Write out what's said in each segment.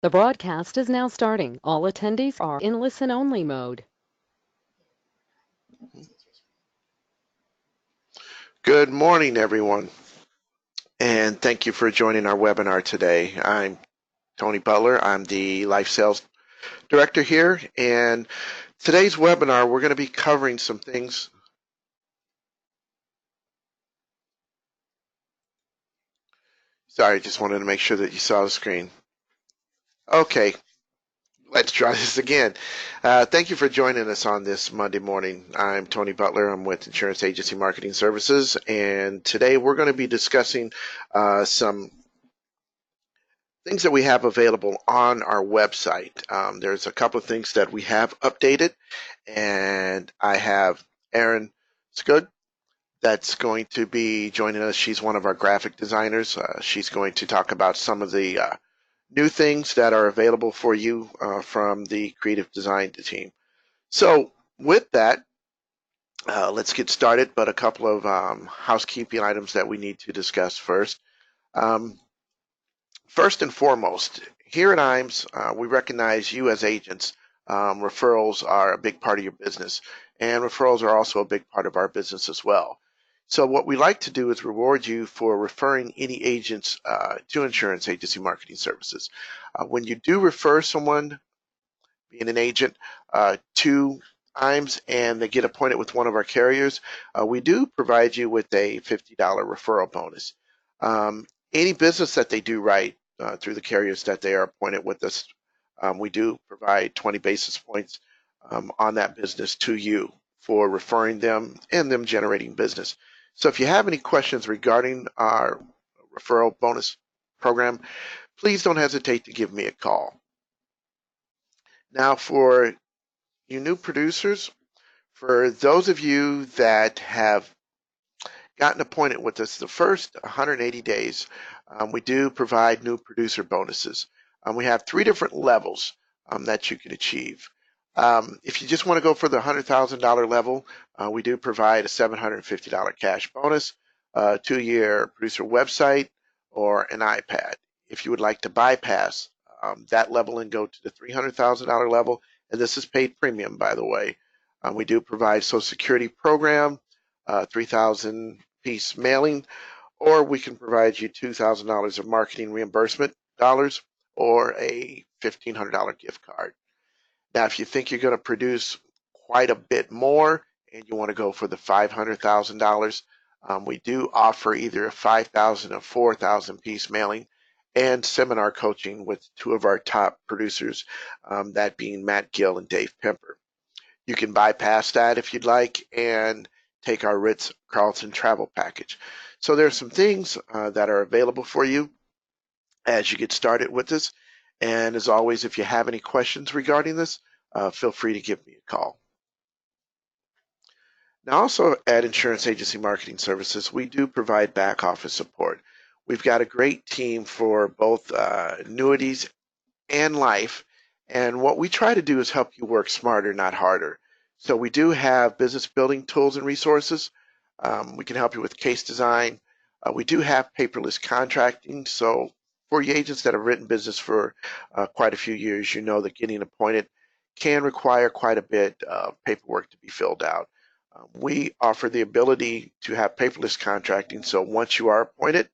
The broadcast is now starting. All attendees are in listen-only mode. Good morning, everyone, and thank you for joining our webinar today. I'm Tony Butler. I'm the Life Sales Director here, and today's webinar, we're going to be covering some things. Sorry, just wanted to make sure that you saw the screen. Okay, let's try this again. Thank you for joining us on this Monday morning. I'm Tony Butler. I'm with Insurance Agency Marketing Services, and today we're going to be discussing some things that we have available on our website. There's a couple of things that we have updated, and I have Erin Scud that's going to be joining us. She's one of our graphic designers. She's going to talk about some of the new things that are available for you from the creative design team. So with that, let's get started, but a couple of housekeeping items that we need to discuss first. First and foremost, here at IAMS, we recognize you as agents. Referrals are a big part of your business, and referrals are also a big part of our business as well. So what we like to do is reward you for referring any agents to Insurance Agency Marketing Services. When you do refer someone, being an agent, to IAMS and they get appointed with one of our carriers, we do provide you with a $50 referral bonus. Any business that they do right through the carriers that they are appointed with us, we do provide 20 basis points on that business to you for referring them and them generating business. So if you have any questions regarding our referral bonus program, please don't hesitate to give me a call. Now, for you new producers, for those of you that have gotten appointed with us the first 180 days, we do provide new producer bonuses. We have 3 different levels that you can achieve. If you just want to go for the $100,000 level, we do provide a $750 cash bonus, 2-year producer website, or an iPad. If you would like to bypass that level and go to the $300,000 level, and this is paid premium, by the way, we do provide Social Security program, 3,000 piece mailing, or we can provide you $2,000 of marketing reimbursement dollars or a $1,500 gift card. Now, if you think you're going to produce quite a bit more and you want to go for the $500,000, we do offer either a 5,000 or 4,000 piece mailing and seminar coaching with 2 of our top producers, that being Matt Gill and Dave Pemper. You can bypass that if you'd like and take our Ritz-Carlton travel package. So there are some things that are available for you as you get started with this. And as always, if you have any questions regarding this, feel free to give me a call. Now, also at Insurance Agency Marketing Services, we do provide back office support. We've got a great team for both annuities and life. And what we try to do is help you work smarter, not harder. So we do have business building tools and resources. We can help you with case design. We do have paperless contracting. So for you agents that have written business for quite a few years, you know that getting appointed can require quite a bit of paperwork to be filled out. We offer the ability to have paperless contracting. So once you are appointed,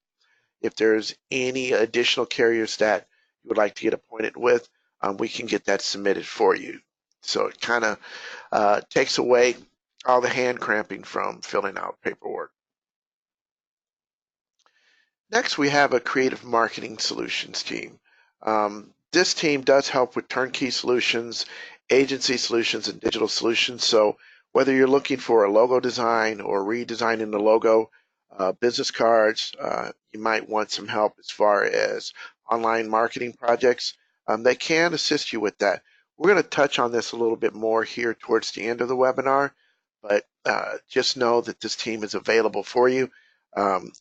if there's any additional carriers that you would like to get appointed with, we can get that submitted for you. So it kind of takes away all the hand cramping from filling out paperwork. Next, we have a creative marketing solutions team. This team does help with turnkey solutions, agency solutions, and digital solutions. So whether you're looking for a logo design or redesigning the logo, business cards, you might want some help as far as online marketing projects, they can assist you with that. We're going to touch on this a little bit more here towards the end of the webinar, but just know that this team is available for you.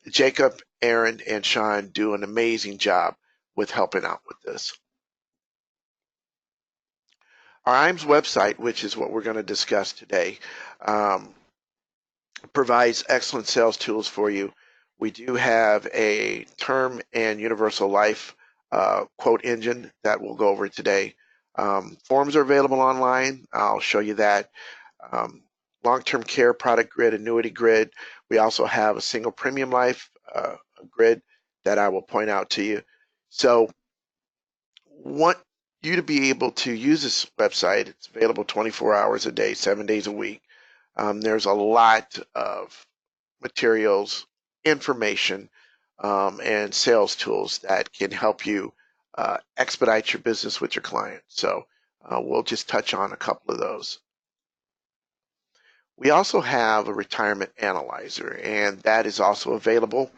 Jacob, Aaron, and Sean do an amazing job with helping out with this. Our IAMS website, which is what we're going to discuss today, provides excellent sales tools for you. We do have a term and universal life quote engine that we'll go over today. Forms are available online. I'll show you that. Um, Long-term care product grid, annuity grid. We also have a single premium life grid that I will point out to you. So want you to be able to use this website. It's available 24 hours a day, 7 days a week. There's a lot of materials, information, and sales tools that can help you expedite your business with your clients. So we'll just touch on a couple of those. We also have a retirement analyzer, and that is also available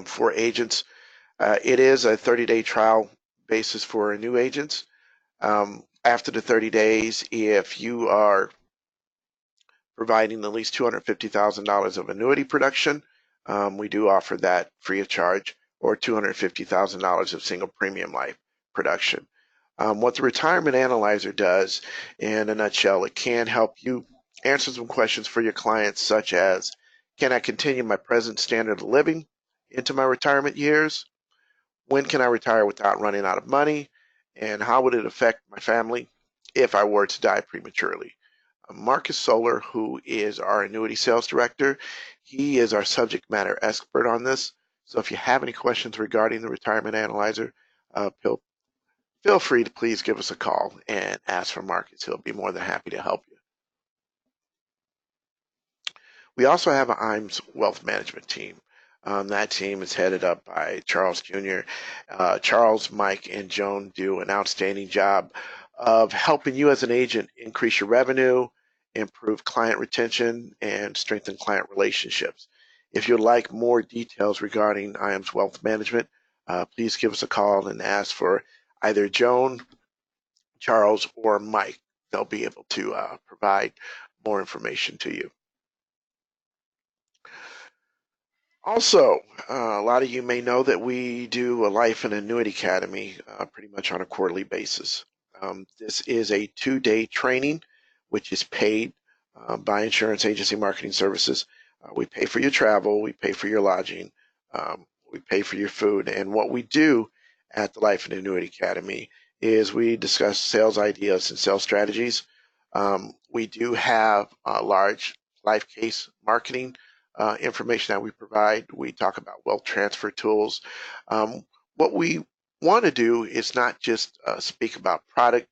for agents. It is a 30-day trial basis for new agents. After the 30 days, if you are providing at least $250,000 of annuity production, we do offer that free of charge, or $250,000 of single premium life production. What the Retirement Analyzer does, in a nutshell, it can help you answer some questions for your clients, such as, can I continue my present standard of living into my retirement years? When can I retire without running out of money? And how would it affect my family if I were to die prematurely? Marcus Solar, who is our annuity sales director, he is our subject matter expert on this. So if you have any questions regarding the Retirement Analyzer, feel free to please give us a call and ask for Marcus. He'll be more than happy to help you. We also have an IAMS wealth management team. That team is headed up by Charles Jr. Charles, Mike, and Joan do an outstanding job of helping you as an agent increase your revenue, improve client retention, and strengthen client relationships. If you'd like more details regarding IAMS wealth management, please give us a call and ask for either Joan, Charles, or Mike. They'll be able to provide more information to you. Also, a lot of you may know that we do a Life and Annuity Academy pretty much on a quarterly basis. This is a 2-day training, which is paid by Insurance Agency Marketing Services. We pay for your travel, we pay for your lodging, we pay for your food. And what we do at the Life and Annuity Academy is we discuss sales ideas and sales strategies. We do have a large life case marketing information that we provide. We talk about wealth transfer tools. What we want to do is not just speak about product,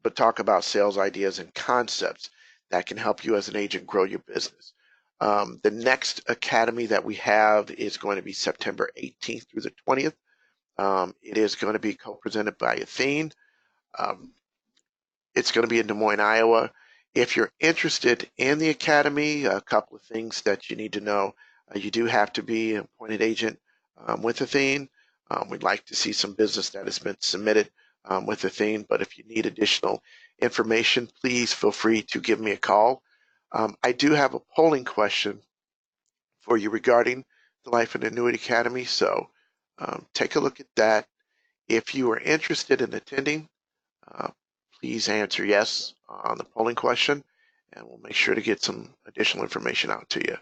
but talk about sales ideas and concepts that can help you as an agent grow your business. The next academy that we have is going to be September 18th through the 20th. It is going to be co-presented by Athene. It's going to be in Des Moines, Iowa. If you're interested in the academy, a couple of things that you need to know. You do have to be an appointed agent with Athene. We'd like to see some business that has been submitted with Athene, but if you need additional information, please feel free to give me a call. I do have a polling question for you regarding the Life and Annuity Academy, so take a look at that. If you are interested in attending, please answer yes on the polling question, and we'll make sure to get some additional information out to you.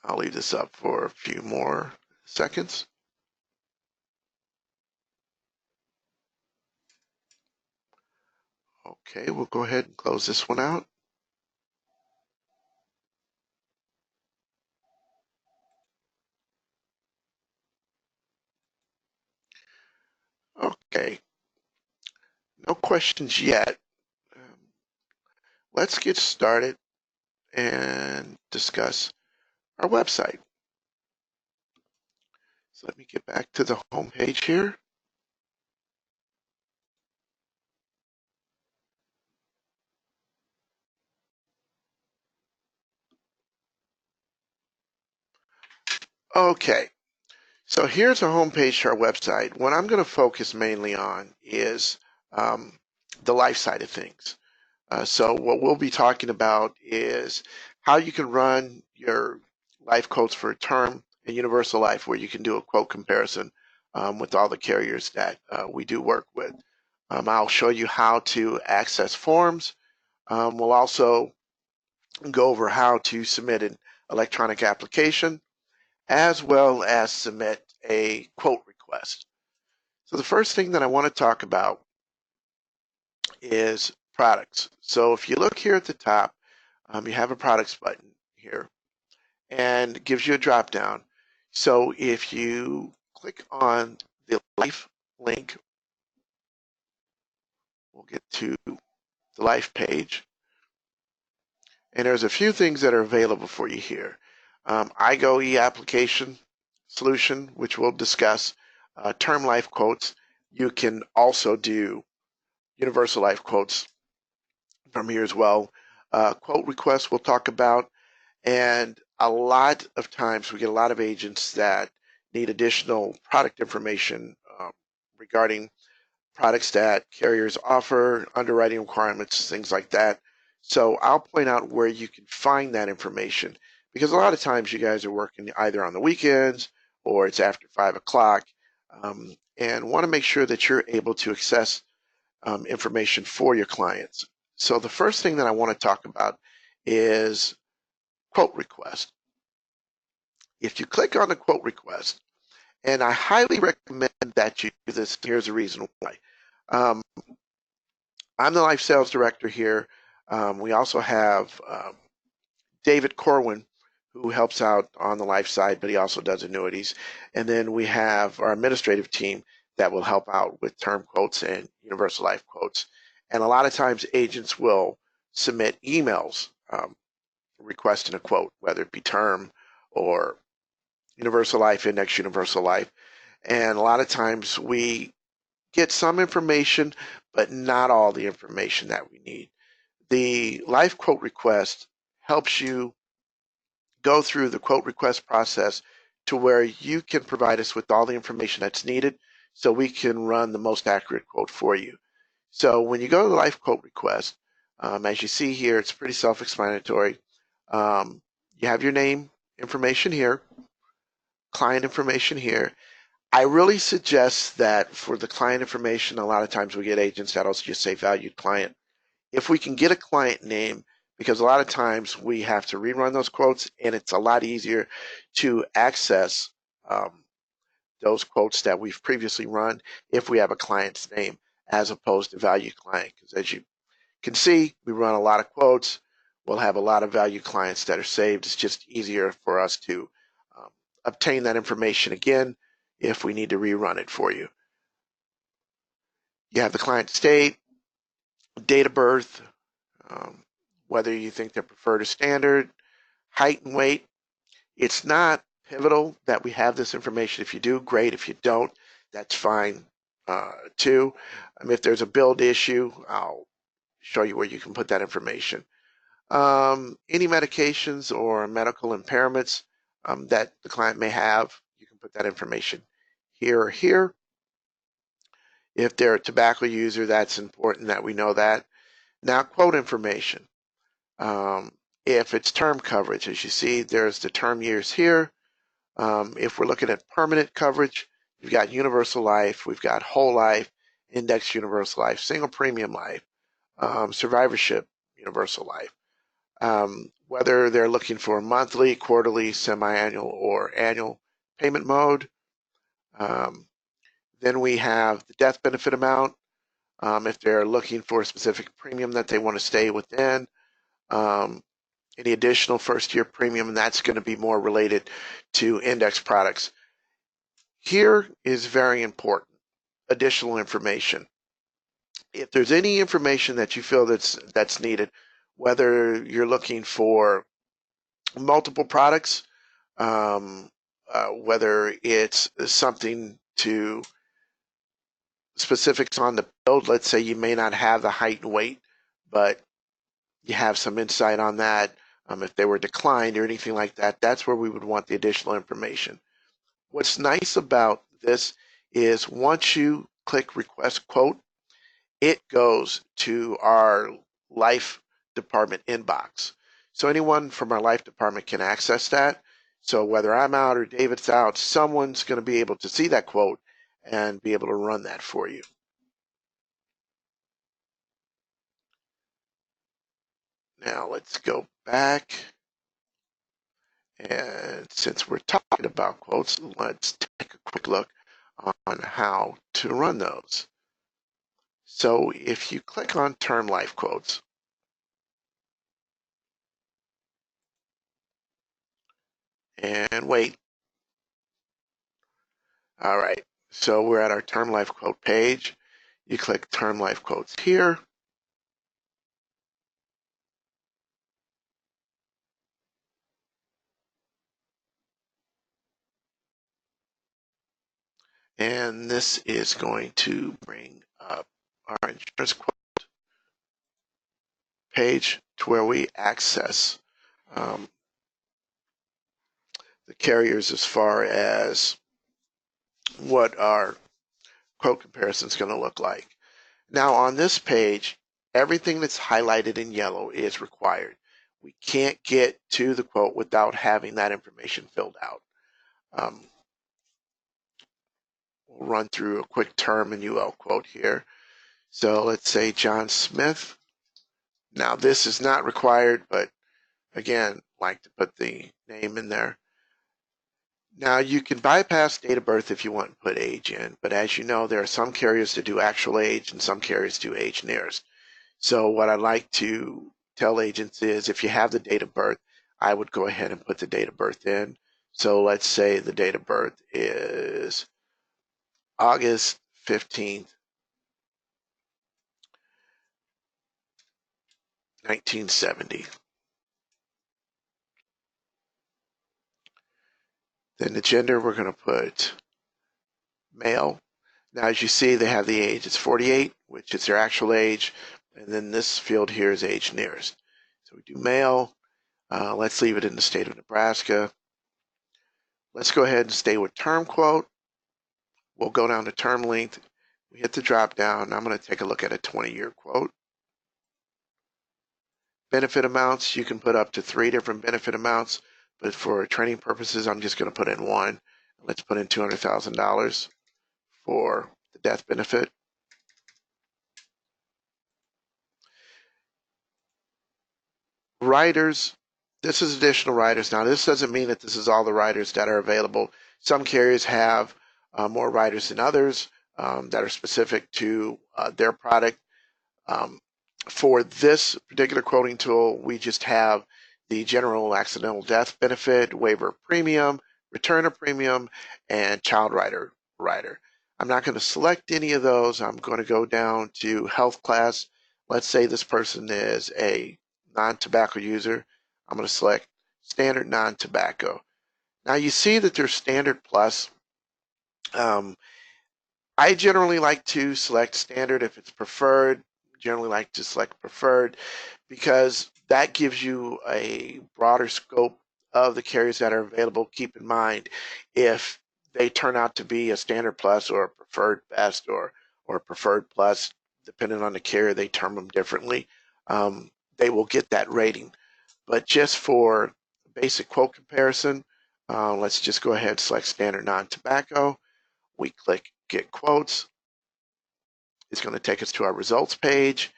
I'll leave this up for a few more seconds. Okay, we'll go ahead and close this one out. Okay, no questions yet. Let's get started and discuss our website. So let me get back to the home page here. Okay, so here's a home page to our website. What I'm going to focus mainly on is the life side of things. So what we'll be talking about is how you can run your life quotes for term and universal life, where you can do a quote comparison with all the carriers that we do work with. I'll show you how to access forms. We'll also go over how to submit an electronic application, as well as submit a quote request. So the first thing that I want to talk about is products. So if you look here at the top, you have a products button here and it gives you a drop down. So if you click on the life link, we'll get to the life page. And there's a few things that are available for you here. IGO e-application solution, which we'll discuss, term life quotes. You can also do universal life quotes from here as well. Quote requests we'll talk about, and a lot of times we get a lot of agents that need additional product information regarding products that carriers offer, underwriting requirements, things like that. So I'll point out where you can find that information, because a lot of times you guys are working either on the weekends or it's after 5 o'clock, and want to make sure that you're able to access information for your clients. So the first thing that I want to talk about is quote request. If you click on the quote request, and I highly recommend that you do this, here's the reason why. I'm the life sales director here. We also have David Corwin, who helps out on the life side, but he also does annuities. And then we have our administrative team that will help out with term quotes and universal life quotes. And a lot of times agents will submit emails requesting a quote, whether it be term or universal life, index universal life. And a lot of times we get some information, but not all the information that we need. The life quote request helps you go through the quote request process to where you can provide us with all the information that's needed so we can run the most accurate quote for you. So when you go to the life quote request, as you see here, it's pretty self-explanatory. You have your name information here, client information here. I really suggest that for the client information, a lot of times we get agents that'll just say valued client. If we can get a client name, because a lot of times we have to rerun those quotes, and it's a lot easier to access those quotes that we've previously run if we have a client's name as opposed to value client. Because as you can see, we run a lot of quotes. We'll have a lot of value clients that are saved. It's just easier for us to um, obtain that information again if we need to rerun it for you. You have the client state, date of birth, um, whether you think they're preferred or standard, height and weight. It's not pivotal that we have this information. If you do, great. If you don't, that's fine too. If there's a build issue, I'll show you where you can put that information. Any medications or medical impairments that the client may have, you can put that information here or here. If they're a tobacco user, that's important that we know that. Now, quote information. If it's term coverage, as you see, there's the term years here. If we're looking at permanent coverage, we've got universal life, we've got whole life, index universal life, single premium life, survivorship universal life. Whether they're looking for monthly, quarterly, semi-annual, or annual payment mode. Then we have the death benefit amount. If they're looking for a specific premium that they want to stay within. Any additional first year premium, and that's going to be more related to index products. Here is very important, additional information. If there's any information that you feel that's needed, whether you're looking for multiple products, whether it's something to specifics on the build, let's say you may not have the height and weight, but you have some insight on that. If they were declined or anything like that, that's where we would want the additional information. What's nice about this is once you click request quote, it goes to our life department inbox. So anyone from our life department can access that. So whether I'm out or David's out, someone's going to be able to see that quote and be able to run that for you. Now let's go back. And since we're talking about quotes, let's take a quick look on how to run those. So if you click on term life quotes, and wait, all right, so we're at our term life quote page. You click term life quotes here. And this is going to bring up our insurance quote page to where we access um, the carriers as far as what our quote comparison is going to look like. Now on this page, everything that's highlighted in yellow is required. We can't get to the quote without having that information filled out. We'll run through a quick term and UL quote here. So let's say John Smith. Now this is not required, but again, like to put the name in there. Now you can bypass date of birth if you want to put age in, but as you know, there are some carriers that do actual age and some carriers do age nearest. So what I like to tell agents is if you have the date of birth, I would go ahead and put the date of birth in. So let's say the date of birth is August 15th, 1970. Then the gender, we're going to put male. Now, as you see, they have the age. It's 48, which is their actual age. And then this field here is age nearest. So we do male. Let's leave it in the state of Nebraska. Let's go ahead and stay with term quote. We'll go down to term length. We hit the drop down. I'm going to take a look at a 20-year quote. Benefit amounts, you can put up to 3 different benefit amounts, but for training purposes, I'm just going to put in one. Let's put in $200,000 for the death benefit. Riders, this is additional riders. Now, this doesn't mean that this is all the riders that are available. Some carriers have more riders than others that are specific to their product. Um, for this particular quoting tool, we just have the general accidental death benefit, waiver of premium, return of premium, and child rider. I'm not going to select any of those. I'm going to go down to health class. Let's say this person is a non-tobacco user. I'm going to select standard non-tobacco. Now you see that there's standard plus. Um, I generally like to select standard if it's preferred. Generally like to select preferred because that gives you a broader scope of the carriers that are available. Keep in mind, if they turn out to be a standard plus or a preferred best or a preferred plus, depending on the carrier, they term them differently. They will get that rating. But just for basic quote comparison, let's just go ahead and select standard non-tobacco. We click get quotes. It's going to take us to our results page.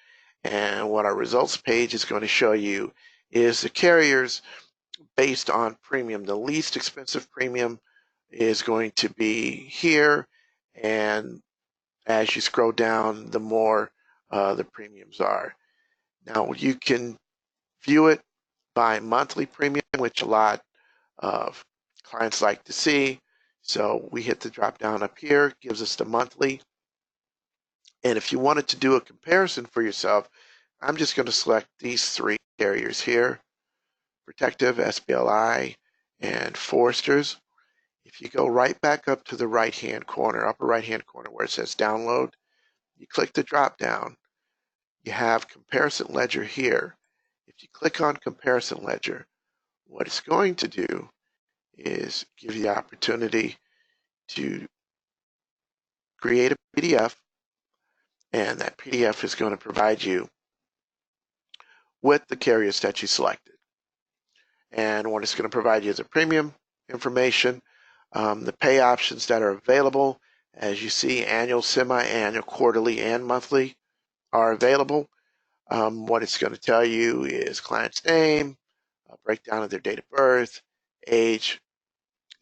And what our results page is going to show you is the carriers based on premium. The least expensive premium is going to be here. And as you scroll down, the more the premiums are. Now you can view it by monthly premium, which a lot of clients like to see. So we hit the drop down up here, gives us the monthly. And if you wanted to do a comparison for yourself, I'm just going to select these 3 carriers here, Protective, SBLI, and Foresters. If you go right back up to the right-hand corner, upper right-hand corner where it says download, you click the drop down. You have Comparison Ledger here. If you click on Comparison Ledger, what it's going to do is give you the opportunity to create a PDF, and that PDF is going to provide you with the carriers that you selected. And what it's going to provide you is a premium information, the pay options that are available. As you see, annual, semi-annual, quarterly, and monthly are available. What it's going to tell you is client's name, a breakdown of their date of birth, age,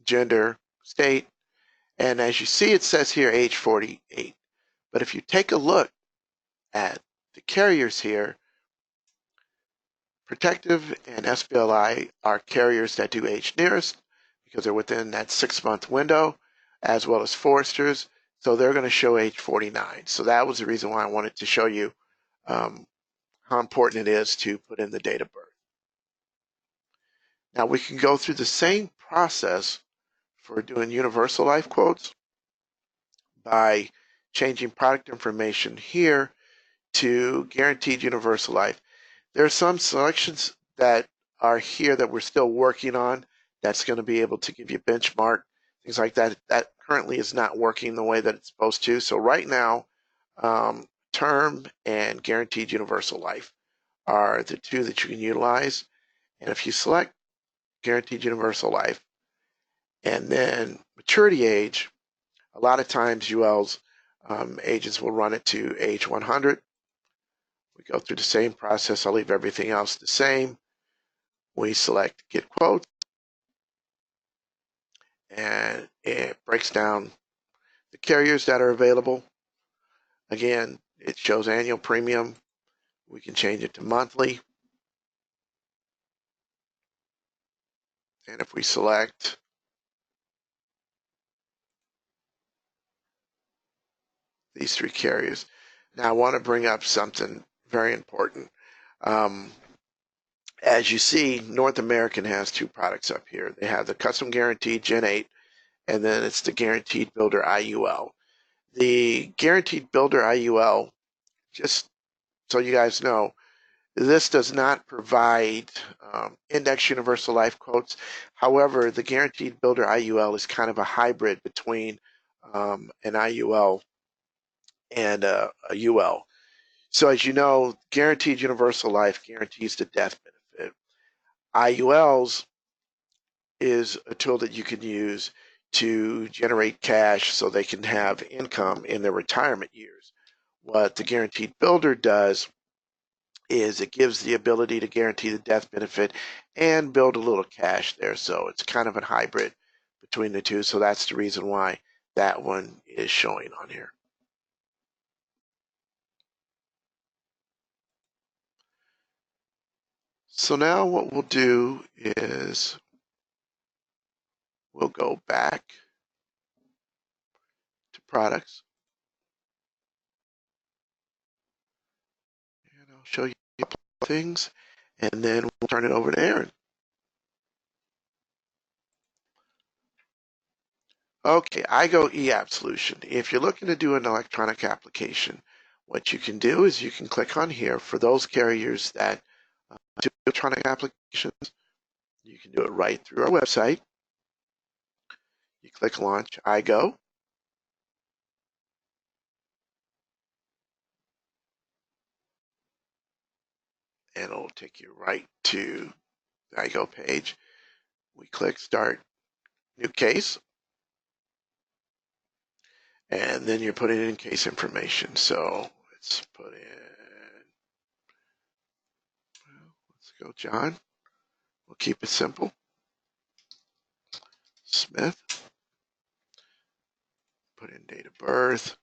gender, state, and as you see, it says here age 48. But if you take a look at the carriers here, Protective and SBLI are carriers that do age nearest because they're within that 6-month window, as well as Foresters. So they're going to show age 49. So that was the reason why I wanted to show you how important it is to put in the date of birth. Now we can go through the same process for doing universal life quotes by changing product information here to guaranteed universal life. There are some selections that are here that we're still working on that's going to be able to give you benchmark, things like that. That currently is not working the way that it's supposed to. So right now, term and guaranteed universal life are the two that you can utilize. And if you select guaranteed universal life and then maturity age, a lot of times UL's agents will run it to age 100. We go through the same process. I'll leave everything else the same. We select get quotes, and it breaks down the carriers that are available. Again, it shows annual premium. We can change it to monthly. And if we select these three carriers, now I want to bring up something very important. As you see, North American has two products up here. They have the Custom Guaranteed Gen 8, and then it's the Guaranteed Builder IUL. The Guaranteed Builder IUL, just so you guys know, this does not provide index universal life quotes. However, the Guaranteed Builder IUL is kind of a hybrid between an IUL and a UL. So as you know, Guaranteed Universal Life guarantees the death benefit. IULs is a tool that you can use to generate cash so they can have income in their retirement years. What the Guaranteed Builder does is it gives the ability to guarantee the death benefit and build a little cash there. So it's kind of a hybrid between the two. So that's the reason why that one is showing on here. So now what we'll do is we'll go back to products and I'll show you things and then we'll turn it over to Aaron. Okay, IGO eApp solution. If you're looking to do an electronic application, what you can do is you can click on here for those carriers that do electronic applications. You can do it right through our website. You click launch IGO. And it'll take you right to the IGO page. We click start new case. And then you're putting in case information. So let's put in, let's go John. We'll keep it simple. Smith. Put in date of birth.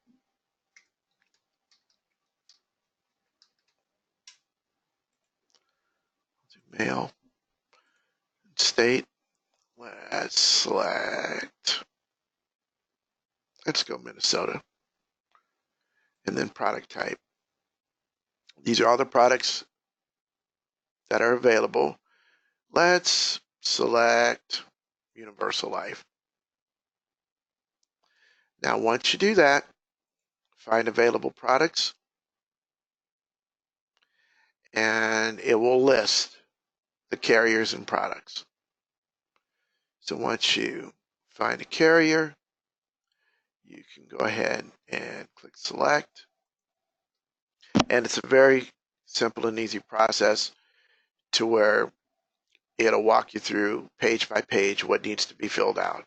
Male. State. Let's select, let's go Minnesota. And then product type. These are all the products that are available. Let's select Universal Life. Now, once you do that, find available products, and it will list the carriers and products. So once you find a carrier, you can go ahead and click select. And it's a very simple and easy process to where it'll walk you through page by page what needs to be filled out.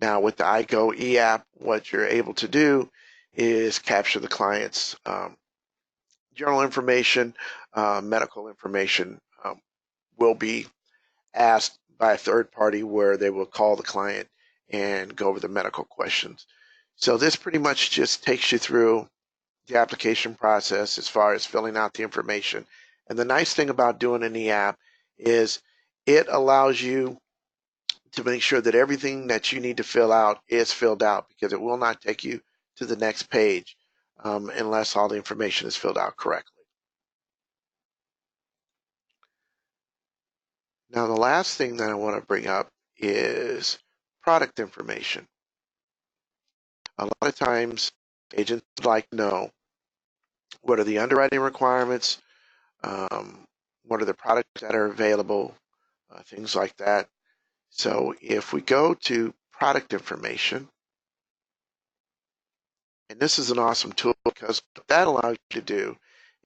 Now with the IGO eApp, what you're able to do is capture the client's journal information, medical information will be asked by a third party where they will call the client and go over the medical questions. So this pretty much just takes you through the application process as far as filling out the information. And the nice thing about doing an e-app is it allows you to make sure that everything that you need to fill out is filled out, because it will not take you to the next page unless all the information is filled out correctly. Now, the last thing that I want to bring up is product information. A lot of times, agents like to know what are the underwriting requirements, what are the products that are available, things like that. So if we go to product information, and this is an awesome tool because what that allows you to do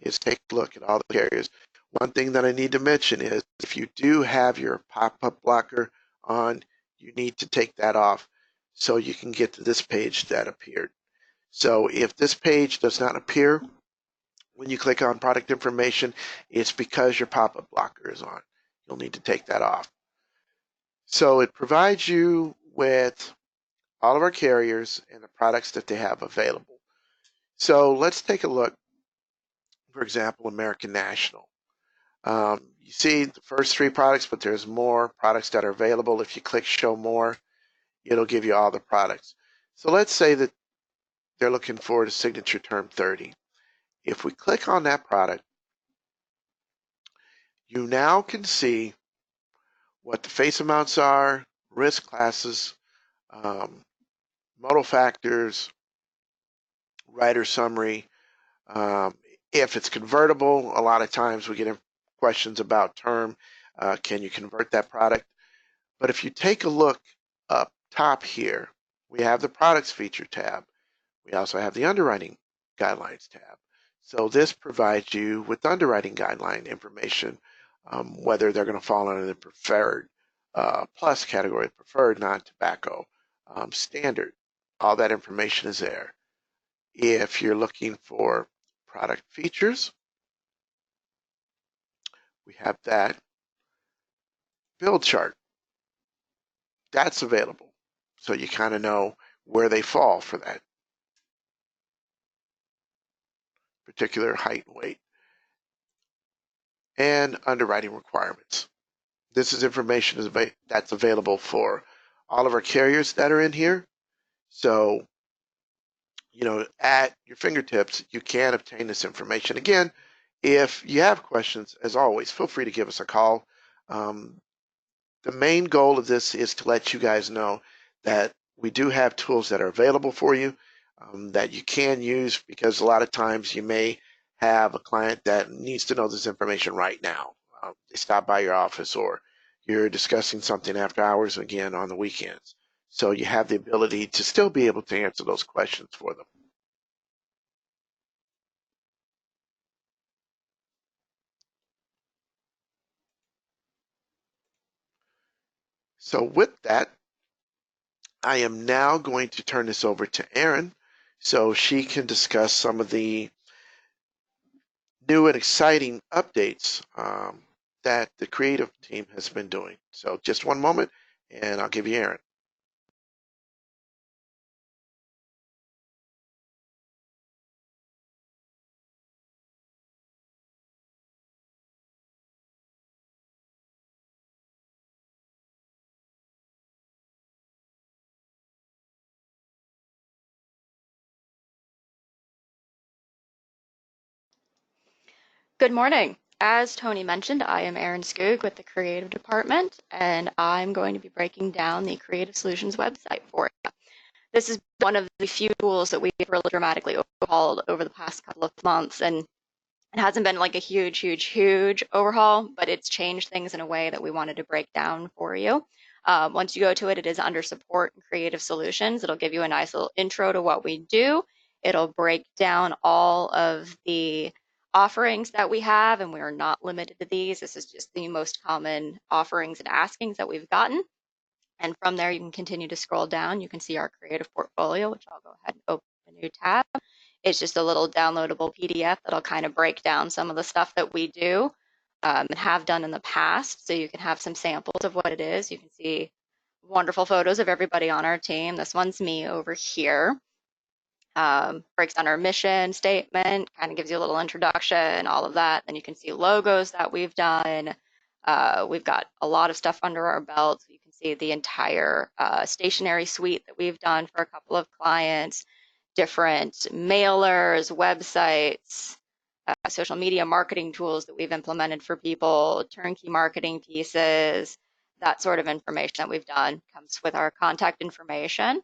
is take a look at all the carriers. One thing that I need to mention is if you do have your pop-up blocker on, you need to take that off so you can get to this page that appeared. So if this page does not appear when you click on product information, it's because your pop-up blocker is on. You'll need to take that off. So it provides you with all of our carriers and the products that they have available. So let's take a look, for example, American National. You see the first three products, but there's more products that are available. If you click show more, it'll give you all the products. So let's say that they're looking for the signature term 30. If we click on that product, you now can see what the face amounts are, risk classes, modal factors, rider summary. If it's convertible, a lot of times we get questions about term. Can you convert that product? But if you take a look up top here, we have the products feature tab. We also have the underwriting guidelines tab. So this provides you with underwriting guideline information, whether they're going to fall under the preferred plus category, preferred non-tobacco, standard. All that information is there. If you're looking for product features, we have that build chart. That's available. So you kind of know where they fall for that particular height and weight. And underwriting requirements. This is information that's available for all of our carriers that are in here. So, at your fingertips, you can obtain this information. Again, if you have questions, as always, feel free to give us a call. The main goal of this is to let you guys know that we do have tools that are available for you that you can use, because a lot of times you may have a client that needs to know this information right now. They stop by your office, or you're discussing something after hours, again on the weekends. So you have the ability to still be able to answer those questions for them. So with that, I am now going to turn this over to Erin so she can discuss some of the new and exciting updates that the creative team has been doing. So just one moment and I'll give you Erin. Good morning. As Tony mentioned, I am Erin Skoog with the Creative Department, and I'm going to be breaking down the Creative Solutions website for you. This is one of the few tools that we've really dramatically overhauled over the past couple of months, and it hasn't been like a huge overhaul, but it's changed things in a way that we wanted to break down for you. Once you go to it, it is under Support and Creative Solutions. It'll give you a nice little intro to what we do. It'll break down all of the offerings that we have, and we are not limited to these. This is just the most common offerings and askings that we've gotten. And from there, you can continue to scroll down. You can see our creative portfolio, which I'll go ahead and open a new tab. It's just a little downloadable PDF that'll kind of break down some of the stuff that we do. and have done in the past. So you can have some samples of what it is. You can see wonderful photos of everybody on our team. This one's me over here. Breaks down our mission statement, kind of gives you a little introduction, all of that. Then you can see logos that we've done. We've got a lot of stuff under our belt. You can see the entire stationery suite that we've done for a couple of clients, different mailers, websites, social media marketing tools that we've implemented for people, turnkey marketing pieces, that sort of information that we've done comes with our contact information,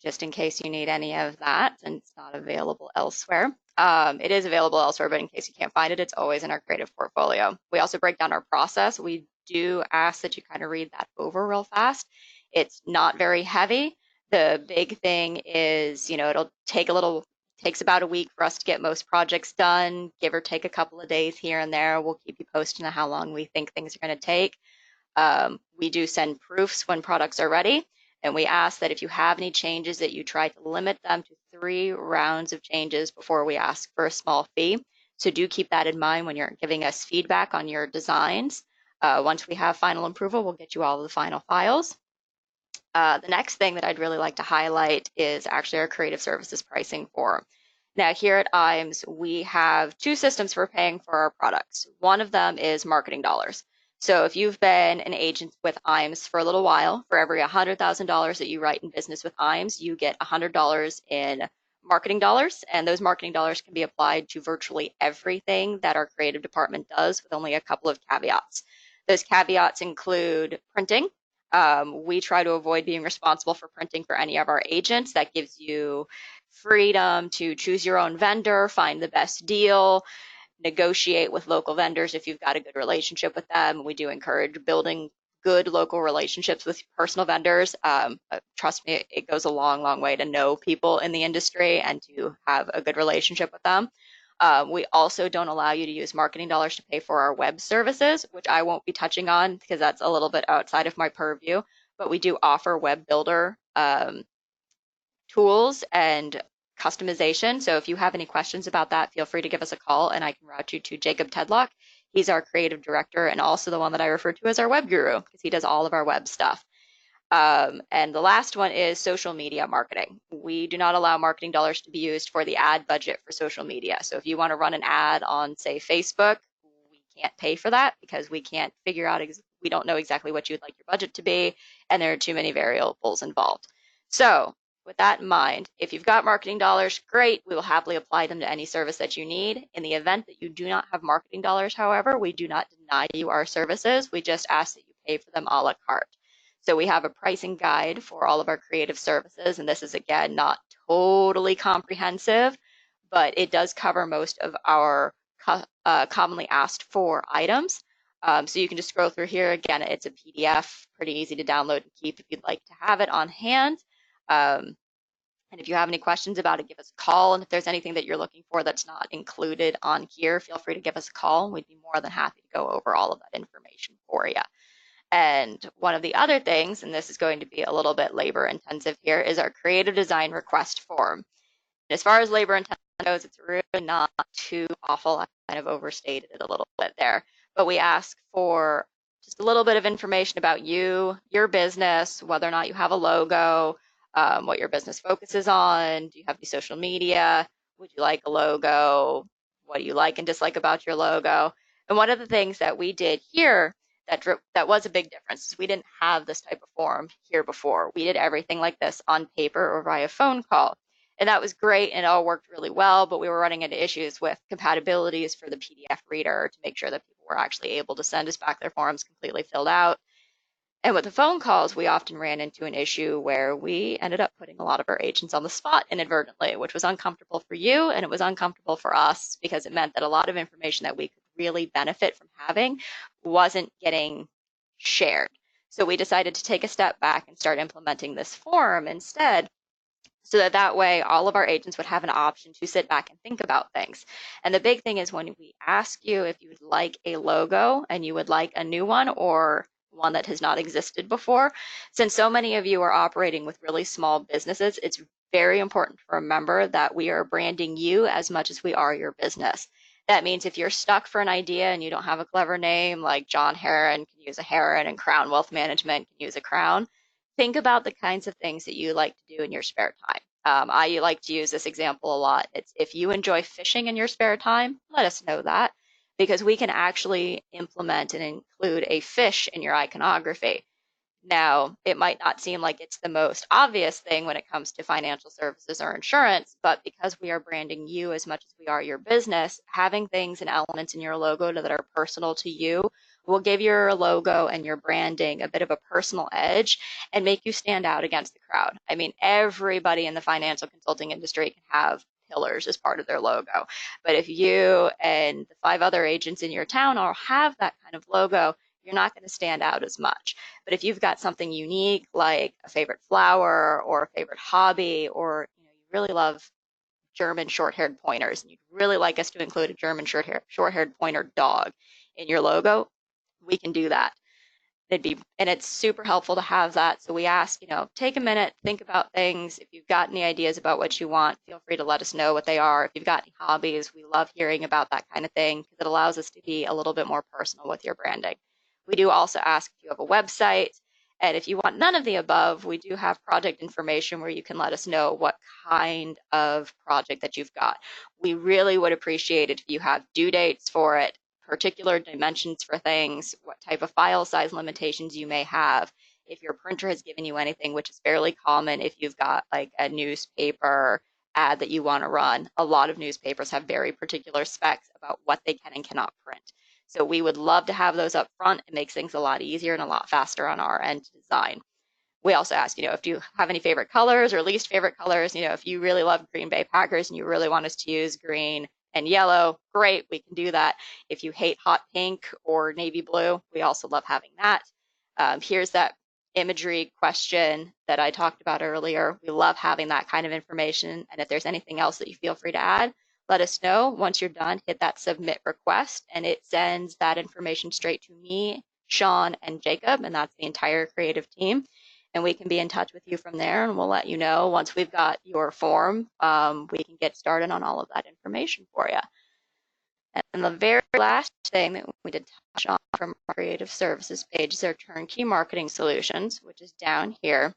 just in case you need any of that, and it's not available elsewhere. It is available elsewhere, but in case you can't find it, it's always in our creative portfolio. We also break down our process. We do ask that you kind of read that over real fast. It's not very heavy. The big thing is, it'll take takes about a week for us to get most projects done, give or take a couple of days here and there. We'll keep you posted on how long we think things are going to take. We do send proofs when products are ready, and we ask that if you have any changes that you try to limit them to 3 rounds of changes before we ask for a small fee. So do keep that in mind when you're giving us feedback on your designs. Once we have final approval, we'll get you all of the final files. The next thing that I'd really like to highlight is actually our creative services pricing form. Now, here at IAMS, we have 2 systems for paying for our products. One of them is marketing dollars. So if you've been an agent with IAMS for a little while, for every $100,000 that you write in business with IAMS, you get $100 in marketing dollars, and those marketing dollars can be applied to virtually everything that our creative department does, with only a couple of caveats. Those caveats include printing. We try to avoid being responsible for printing for any of our agents. That gives you freedom to choose your own vendor, find the best deal, negotiate with local vendors if you've got a good relationship with them. We do encourage building good local relationships with personal vendors. Trust me, it goes a long, long way to know people in the industry and to have a good relationship with them. We also don't allow you to use marketing dollars to pay for our web services, which I won't be touching on because that's a little bit outside of my purview, but we do offer web builder tools and customization. So if you have any questions about that, feel free to give us a call and I can route you to Jacob Tedlock. He's our creative director and also the one that I refer to as our web guru because he does all of our web stuff. And the last one is social media marketing. We do not allow marketing dollars to be used for the ad budget for social media. So if you want to run an ad on, say, Facebook, we can't pay for that because we can't figure out, we don't know exactly what you'd like your budget to be, and there are too many variables involved. So with that in mind, if you've got marketing dollars, great, we will happily apply them to any service that you need. In the event that you do not have marketing dollars, however, we do not deny you our services. We just ask that you pay for them a la carte. So we have a pricing guide for all of our creative services, and this is, again, not totally comprehensive, but it does cover most of our commonly asked for items. So you can just scroll through here. Again, it's a PDF, pretty easy to download and keep if you'd like to have it on hand. And if you have any questions about it, give us a call. And if there's anything that you're looking for that's not included on here, feel free to give us a call. We'd be more than happy to go over all of that information for you. And one of the other things, and this is going to be a little bit labor intensive here, is our creative design request form. And as far as labor intensive goes, it's really not too awful. I kind of overstated it a little bit there. But we ask for just a little bit of information about you, your business, whether or not you have a logo, what your business focuses on, do you have any social media, would you like a logo, what do you like and dislike about your logo. And one of the things that we did here that was a big difference. We didn't have this type of form here before. We did everything like this on paper or via phone call. And that was great and it all worked really well, but we were running into issues with compatibilities for the PDF reader to make sure that people were actually able to send us back their forms completely filled out. And with the phone calls, we often ran into an issue where we ended up putting a lot of our agents on the spot inadvertently, which was uncomfortable for you and it was uncomfortable for us because it meant that a lot of information that we could really benefit from having wasn't getting shared. So we decided to take a step back and start implementing this form instead, so that way all of our agents would have an option to sit back and think about things. And the big thing is when we ask you if you would like a logo and you would like a new one or one that has not existed before, since so many of you are operating with really small businesses, it's very important to remember that we are branding you as much as we are your business. That means if you're stuck for an idea and you don't have a clever name, like John Heron can use a Heron and Crown Wealth Management can use a Crown, think about the kinds of things that you like to do in your spare time. I like to use this example a lot. It's if you enjoy fishing in your spare time, let us know that because we can actually implement and include a fish in your iconography. Now, it might not seem like it's the most obvious thing when it comes to financial services or insurance, but because we are branding you as much as we are your business, having things and elements in your logo that are personal to you will give your logo and your branding a bit of a personal edge and make you stand out against the crowd. I mean, everybody in the financial consulting industry can have pillars as part of their logo. But if you and the 5 other agents in your town all have that kind of logo, you're not going to stand out as much. But if you've got something unique like a favorite flower or a favorite hobby, or you really love German short-haired pointers and you'd really like us to include a German short-haired pointer dog in your logo, we can do that. And it's super helpful to have that. So we ask, take a minute, think about things. If you've got any ideas about what you want, feel free to let us know what they are. If you've got any hobbies, we love hearing about that kind of thing because it allows us to be a little bit more personal with your branding. We do also ask if you have a website. And if you want none of the above, we do have project information where you can let us know what kind of project that you've got. We really would appreciate it if you have due dates for it, particular dimensions for things, what type of file size limitations you may have, if your printer has given you anything, which is fairly common if you've got like a newspaper ad that you want to run. A lot of newspapers have very particular specs about what they can and cannot print. So we would love to have those up front. It makes things a lot easier and a lot faster on our end to design. We also ask, if you have any favorite colors or least favorite colors, if you really love Green Bay Packers and you really want us to use green and yellow, great, we can do that. If you hate hot pink or navy blue, we also love having that. Here's that imagery question that I talked about earlier. We love having that kind of information. And if there's anything else that you feel free to add, let us know. Once you're done, hit that submit request, and it sends that information straight to me, Sean, and Jacob, and that's the entire creative team. And we can be in touch with you from there, and we'll let you know once we've got your form. We can get started on all of that information for you. And the very last thing that we did touch on from our creative services page is our turnkey marketing solutions, which is down here.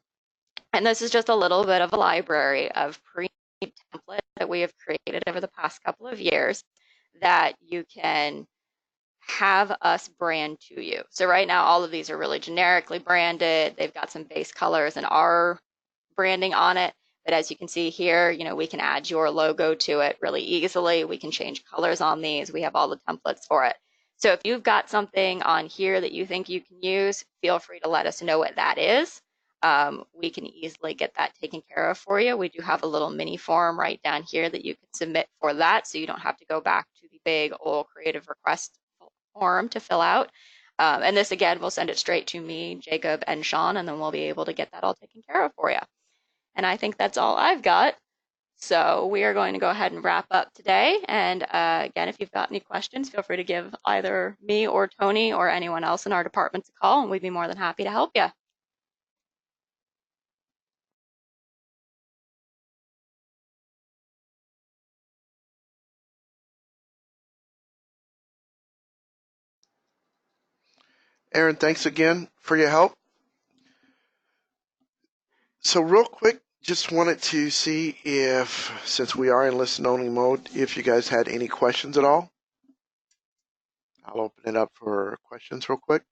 And this is just a little bit of a library of pre-templates that we have created over the past couple of years that you can have us brand to you. So right now, all of these are really generically branded. They've got some base colors and our branding on it. But as you can see here, we can add your logo to it really easily. We can change colors on these. We have all the templates for it. So if you've got something on here that you think you can use, feel free to let us know what that is. We can easily get that taken care of for you. We do have a little mini form right down here that you can submit for that, so you don't have to go back to the big old creative request form to fill out. And this, again, we'll send it straight to me, Jacob, and Sean, and then we'll be able to get that all taken care of for you. And I think that's all I've got. So we are going to go ahead and wrap up today. And again, if you've got any questions, feel free to give either me or Tony or anyone else in our department a call, and we'd be more than happy to help you. Aaron, thanks again for your help. So real quick, just wanted to see if, since we are in listen-only mode, if you guys had any questions at all. I'll open it up for questions real quick.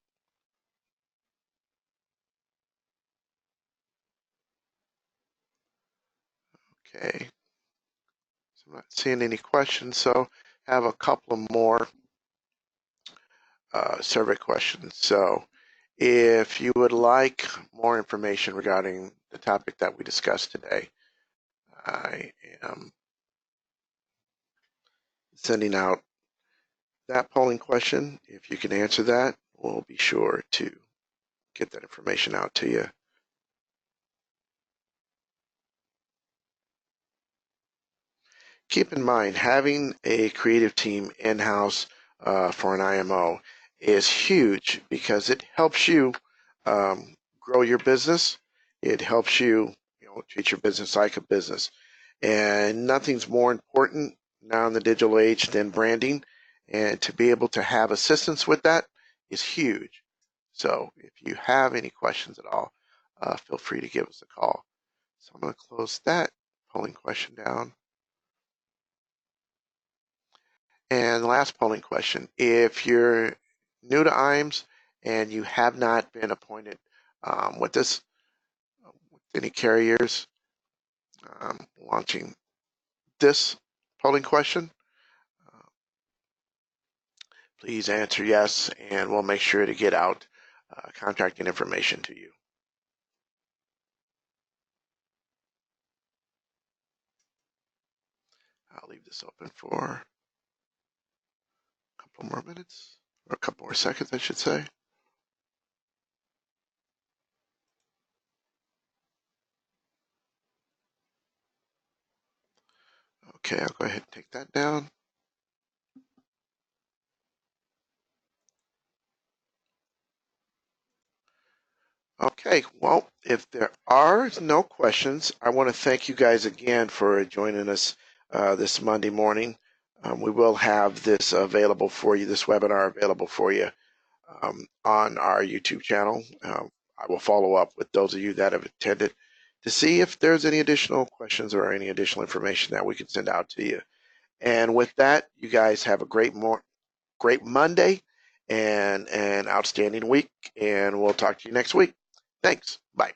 Okay. So I'm not seeing any questions, so I have a couple of more survey questions. So if you would like more information regarding the topic that we discussed today, I am sending out that polling question. If you can answer that, we'll be sure to get that information out to you. Keep in mind, having a creative team in-house for an IMO is huge because it helps you grow your business. It helps you, treat your business like a business. And nothing's more important now in the digital age than branding, and to be able to have assistance with that is huge. So if you have any questions at all, feel free to give us a call. So I'm going to close that polling question down. And the last polling question, if you're new to IAMS and you have not been appointed with any carriers, launching this polling question, please answer yes, and we'll make sure to get out contracting information to you. I'll leave this open for a couple more minutes, or a couple more seconds, I should say. Okay, I'll go ahead and take that down. Okay, well, if there are no questions, I want to thank you guys again for joining us this Monday morning. We will have this available for you, this webinar available for you on our YouTube channel. I will follow up with those of you that have attended to see if there's any additional questions or any additional information that we can send out to you. And with that, you guys have a great Monday and an outstanding week, and we'll talk to you next week. Thanks. Bye.